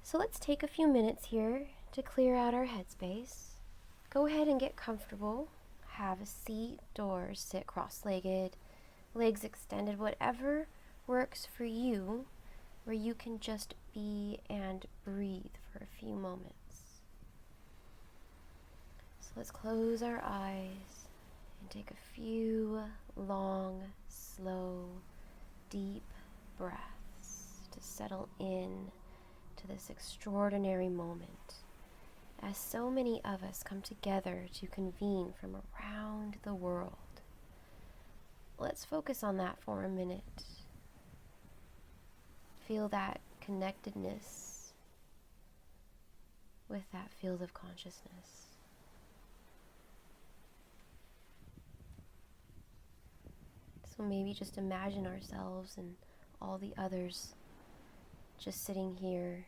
So let's take a few minutes here to clear out our headspace. Go ahead and get comfortable. Have a seat or sit cross-legged, legs extended, whatever works for you, where you can just be and breathe for a few moments. So let's close our eyes and take a few long, slow, deep breaths to settle in to this extraordinary moment, as so many of us come together to convene from around the world. Let's focus on that for a minute. Feel that connectedness with that field of consciousness. So maybe just imagine ourselves and all the others just sitting here,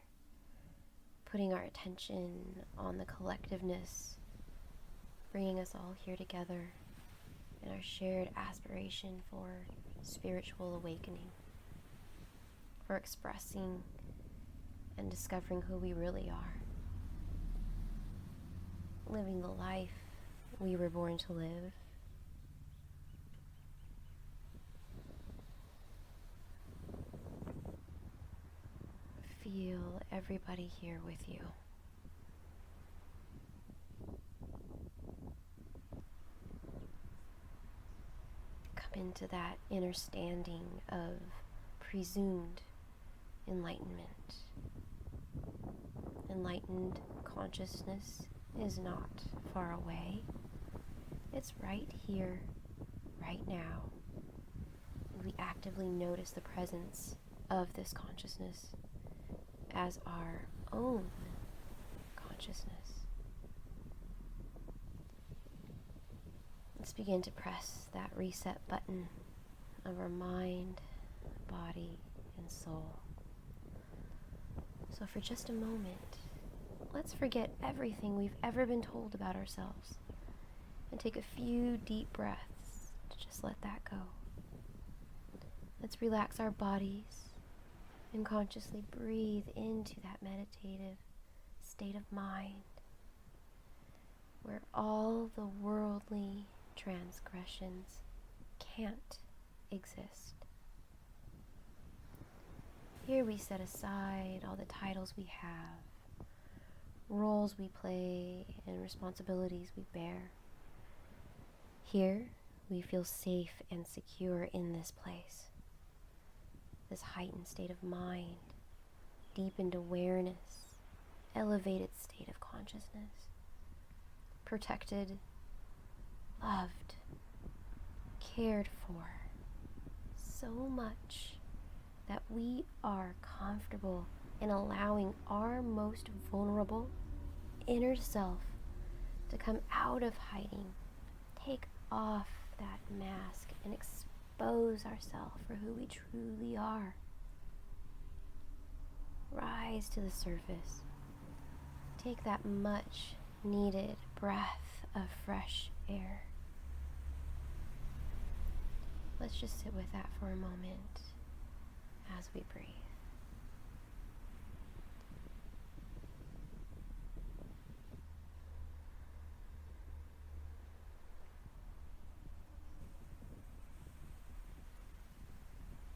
putting our attention on the collectiveness, bringing us all here together in our shared aspiration for spiritual awakening, for expressing and discovering who we really are, living the life we were born to live. Feel everybody here with you. Come into that inner standing of presumed enlightenment. Enlightened consciousness is not far away. It's right here, right now. And we actively notice the presence of this consciousness as our own consciousness. Let's begin to press that reset button of our mind, body, and soul. So for just a moment, let's forget everything we've ever been told about ourselves and take a few deep breaths to just let that go. Let's relax our bodies and consciously breathe into that meditative state of mind where all the worldly transgressions can't exist. Here we set aside all the titles we have, roles we play, and responsibilities we bear. Here we feel safe and secure in this place. This heightened state of mind, deepened awareness, elevated state of consciousness, protected, loved, cared for, so much that we are comfortable in allowing our most vulnerable inner self to come out of hiding, take off that mask, and expose ourselves for who we truly are. Rise to the surface. Take that much needed breath of fresh air. Let's just sit with that for a moment as we breathe.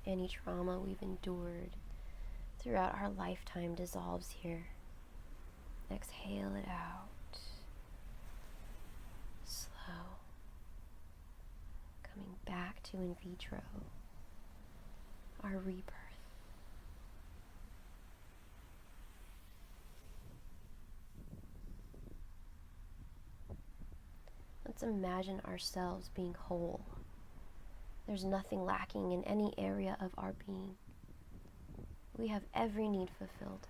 Any trauma we've endured throughout our lifetime dissolves here. Exhale it out. Slow. Coming back to in vitro, our rebirth. Let's imagine ourselves being whole. There's nothing lacking in any area of our being. We have every need fulfilled.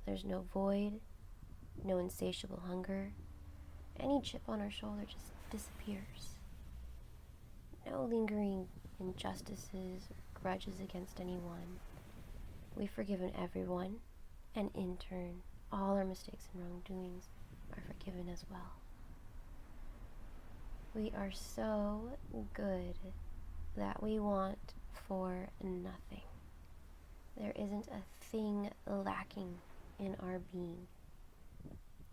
There's no void, no insatiable hunger. Any chip on our shoulder just disappears. No lingering injustices or grudges against anyone. We've forgiven everyone, and in turn, all our mistakes and wrongdoings are forgiven as well. We are so good that we want for nothing. There isn't a thing lacking in our being.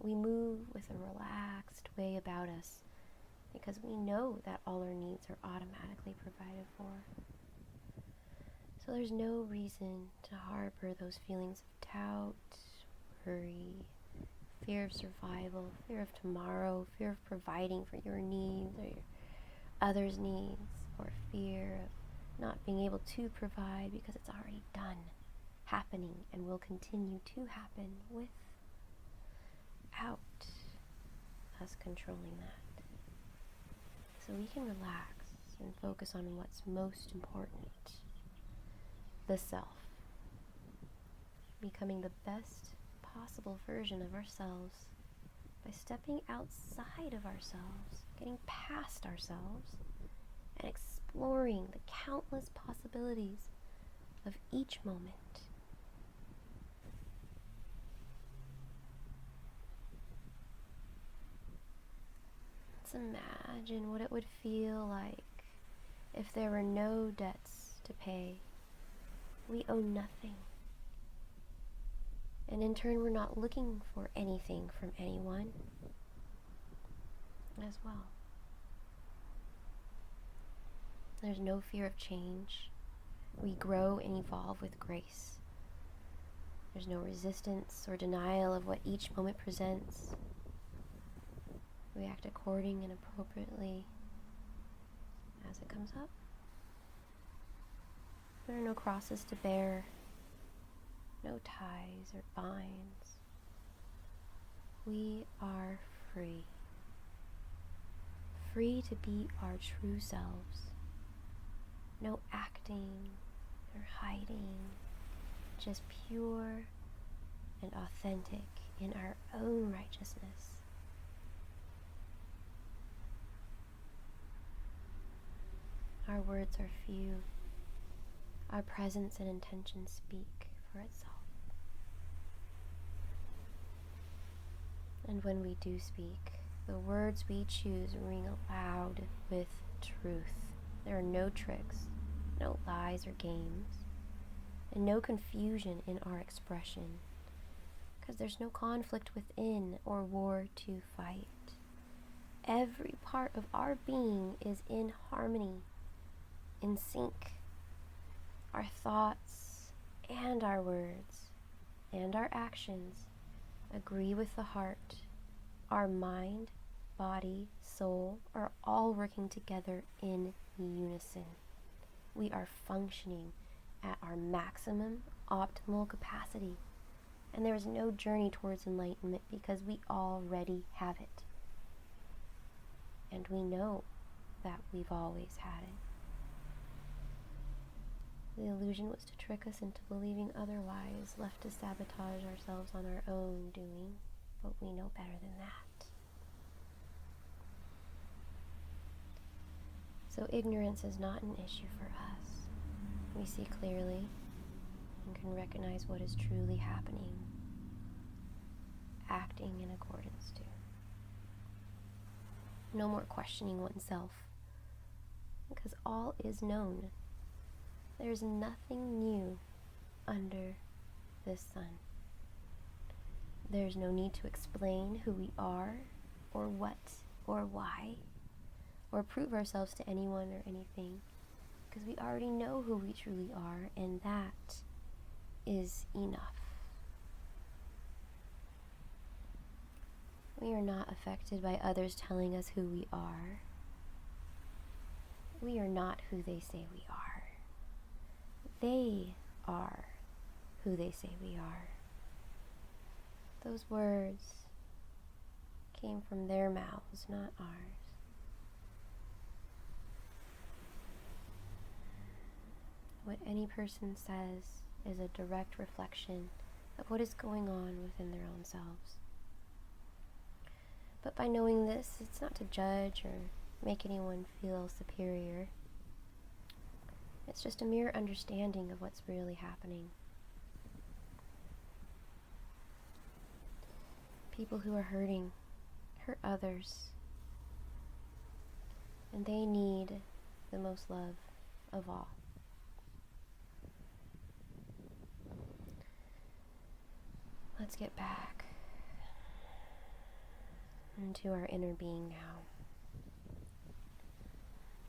We move with a relaxed way about us because we know that all our needs are automatically provided for. So there's no reason to harbor those feelings of doubt, worry, fear of survival, fear of tomorrow, fear of providing for your needs or your others' needs, or fear of not being able to provide because it's already done, happening, and will continue to happen without us controlling that. So we can relax and focus on what's most important. The self. Becoming the best possible version of ourselves by stepping outside of ourselves, getting past ourselves, and exploring the countless possibilities of each moment. Let's imagine what it would feel like if there were no debts to pay. We owe nothing. And in turn, we're not looking for anything from anyone as well. There's no fear of change. We grow and evolve with grace. There's no resistance or denial of what each moment presents. We act according and appropriately as it comes up. There are no crosses to bear, no ties or binds. We are free. Free to be our true selves. No acting or hiding, just pure and authentic in our own righteousness. Our words are few. Our presence and intention speak for itself. And when we do speak, the words we choose ring loud with truth. There are no tricks, no lies or games, and no confusion in our expression, because there's no conflict within or war to fight. Every part of our being is in harmony, in sync. Our thoughts and our words and our actions agree with the heart. Our mind, body, soul are all working together in unison. We are functioning at our maximum optimal capacity, and there is no journey towards enlightenment because we already have it. And we know that we've always had it. The illusion was to trick us into believing otherwise, left to sabotage ourselves on our own doing, but we know better than that. So ignorance is not an issue for us. We see clearly and can recognize what is truly happening, acting in accordance to. No more questioning oneself, because all is known. There's nothing new under this sun. There's no need to explain who we are, or what, or why, or prove ourselves to anyone or anything, because we already know who we truly are, and that is enough. We are not affected by others telling us who we are. We are not who they say we are. They are who they say we are. Those words came from their mouths, not ours. What any person says is a direct reflection of what is going on within their own selves. But by knowing this, it's not to judge or make anyone feel superior. It's just a mere understanding of what's really happening. People who are hurting hurt others, and they need the most love of all. Let's get back into our inner being now.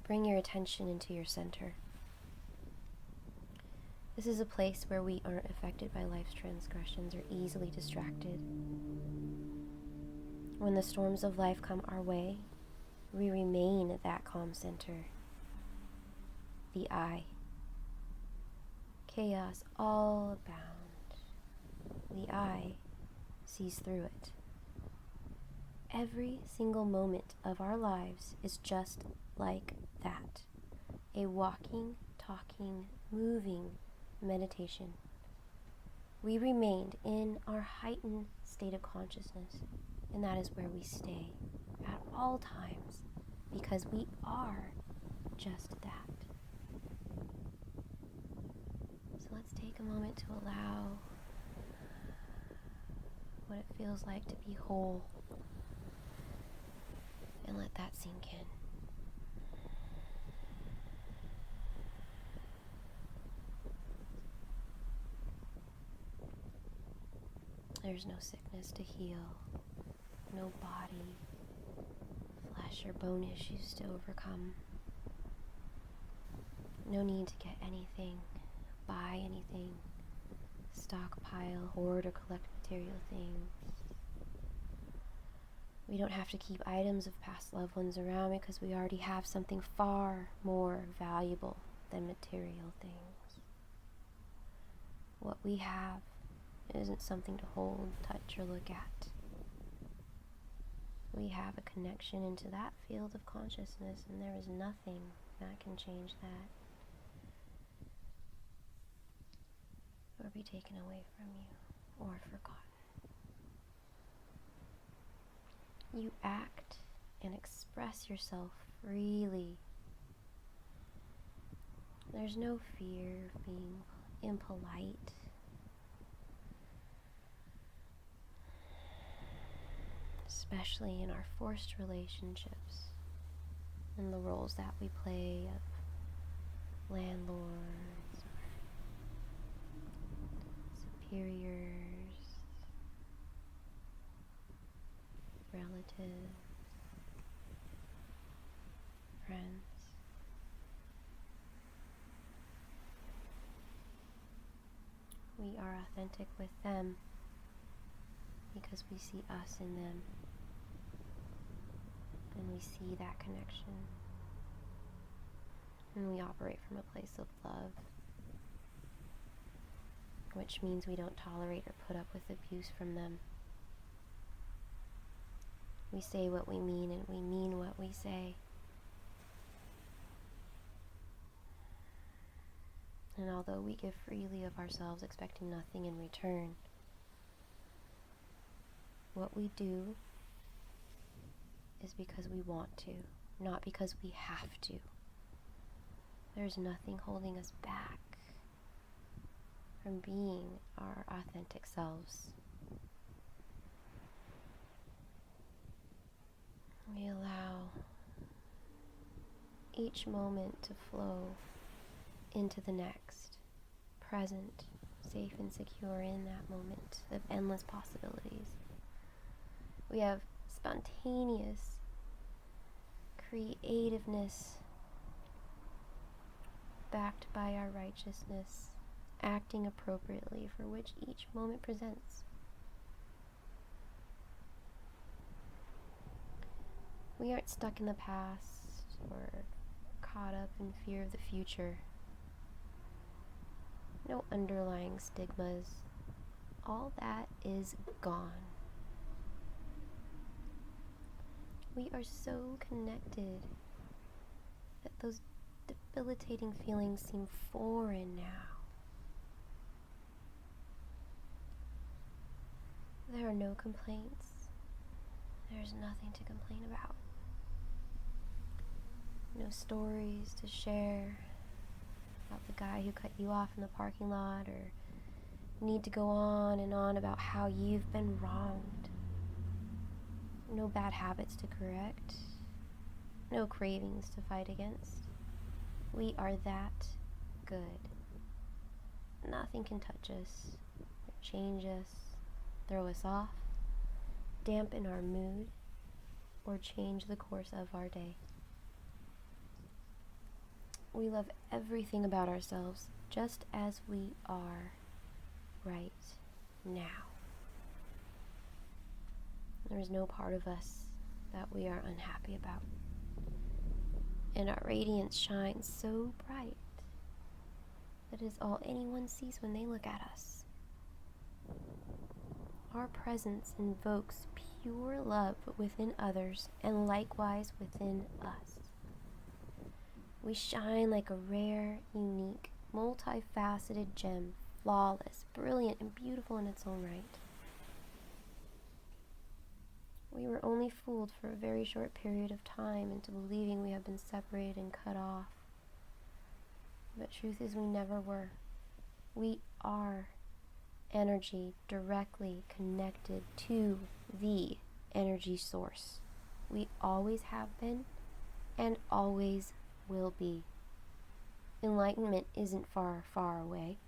Bring your attention into your center. This is a place where we aren't affected by life's transgressions or easily distracted. When the storms of life come our way, we remain at that calm center. The I. Chaos all abound. The I sees through it. Every single moment of our lives is just like that. A walking, talking, moving meditation. We remained in our heightened state of consciousness, and that is where we stay at all times, because we are just that. So let's take a moment to allow what it feels like to be whole, and let that sink in. There's no sickness to heal, no body, flesh, or bone issues to overcome. No need to get anything, buy anything, stockpile, hoard, or collect material things. We don't have to keep items of past loved ones around because we already have something far more valuable than material things. What we have isn't something to hold, touch, or look at. We have a connection into that field of consciousness, and there is nothing that can change that or be taken away from you or forgotten. You act and express yourself freely. There's no fear of being impolite. Especially in our forced relationships and the roles that we play of landlords or superiors, relatives, friends. We are authentic with them because we see us in them. And we see that connection. And we operate from a place of love, which means we don't tolerate or put up with abuse from them. We say what we mean, and we mean what we say. And although we give freely of ourselves, expecting nothing in return, what we do is because we want to, not because we have to. There's nothing holding us back from being our authentic selves. We allow each moment to flow into the next, present, safe and secure in that moment of endless possibilities. We have spontaneous creativeness backed by our righteousness, acting appropriately for which each moment presents. We aren't stuck in the past or caught up in fear of the future. No underlying stigmas. All that is gone. We are so connected that those debilitating feelings seem foreign now. There are no complaints. There's nothing to complain about. No stories to share about the guy who cut you off in the parking lot, or need to go on and on about how you've been wronged. No bad habits to correct. No cravings to fight against. We are that good. Nothing can touch us or change us throw us off, dampen our mood, or change the course of our day. We love everything about ourselves just as we are right now. There is no part of us that we are unhappy about. And our radiance shines so bright that is all anyone sees when they look at us. Our presence invokes pure love within others and likewise within us. We shine like a rare, unique, multifaceted gem, flawless, brilliant, and beautiful in its own right. We were only fooled for a very short period of time into believing we have been separated and cut off. But truth is, we never were. We are energy directly connected to the energy source. We always have been and always will be. Enlightenment isn't far, far away.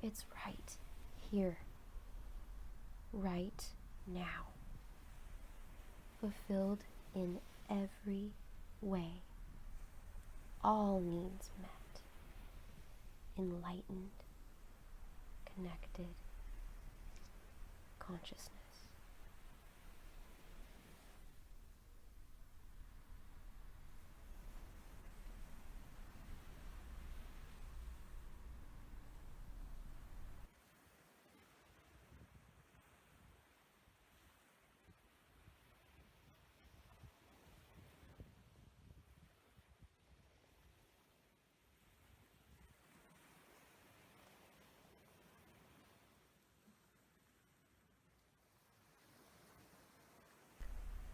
It's right here, right now, fulfilled in every way, all needs met, enlightened, connected consciousness.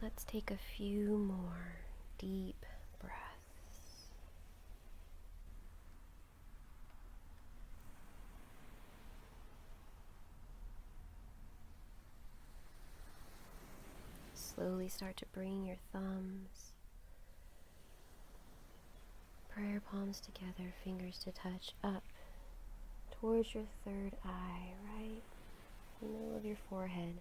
Let's take a few more deep breaths. Slowly start to bring your thumbs, prayer palms together, fingers to touch, up towards your third eye, right in the middle of your forehead.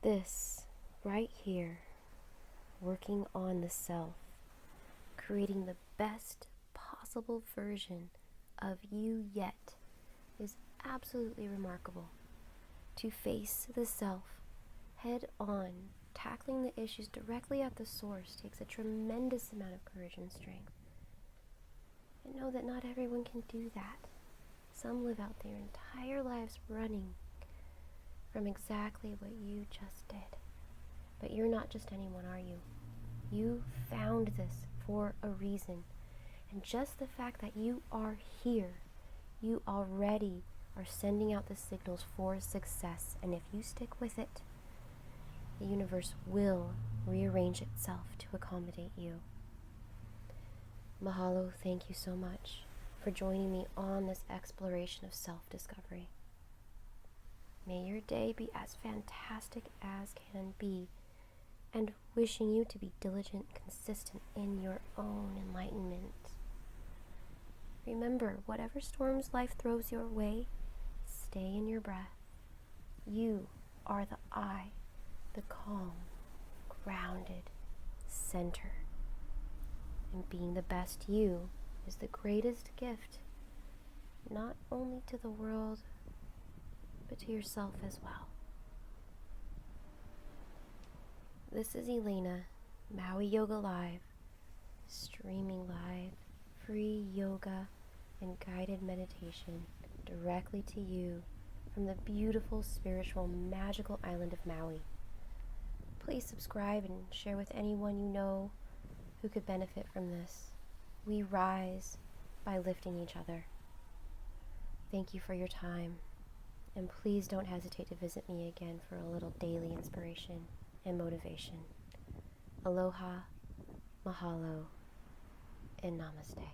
This, right here, working on the self, creating the best possible version of you yet, is absolutely remarkable. To face the self head on, tackling the issues directly at the source, takes a tremendous amount of courage and strength. And know that not everyone can do that. Some live out their entire lives running from exactly what you just did. But you're not just anyone, are you? You found this for a reason. And just the fact that you are here, you already are sending out the signals for success. And if you stick with it, the universe will rearrange itself to accommodate you. Mahalo, thank you so much for joining me on this exploration of self-discovery. May your day be as fantastic as can be, and wishing you to be diligent and consistent in your own enlightenment. Remember, whatever storms life throws your way, stay in your breath. You are the I, the calm, grounded center. And being the best you is the greatest gift, not only to the world, but to yourself as well. This is Elena, Maui Yoga Live, streaming live, free yoga and guided meditation directly to you from the beautiful, spiritual, magical island of Maui. Please subscribe and share with anyone you know who could benefit from this. We rise by lifting each other. Thank you for your time. And please don't hesitate to visit me again for a little daily inspiration and motivation. Aloha, mahalo, and namaste.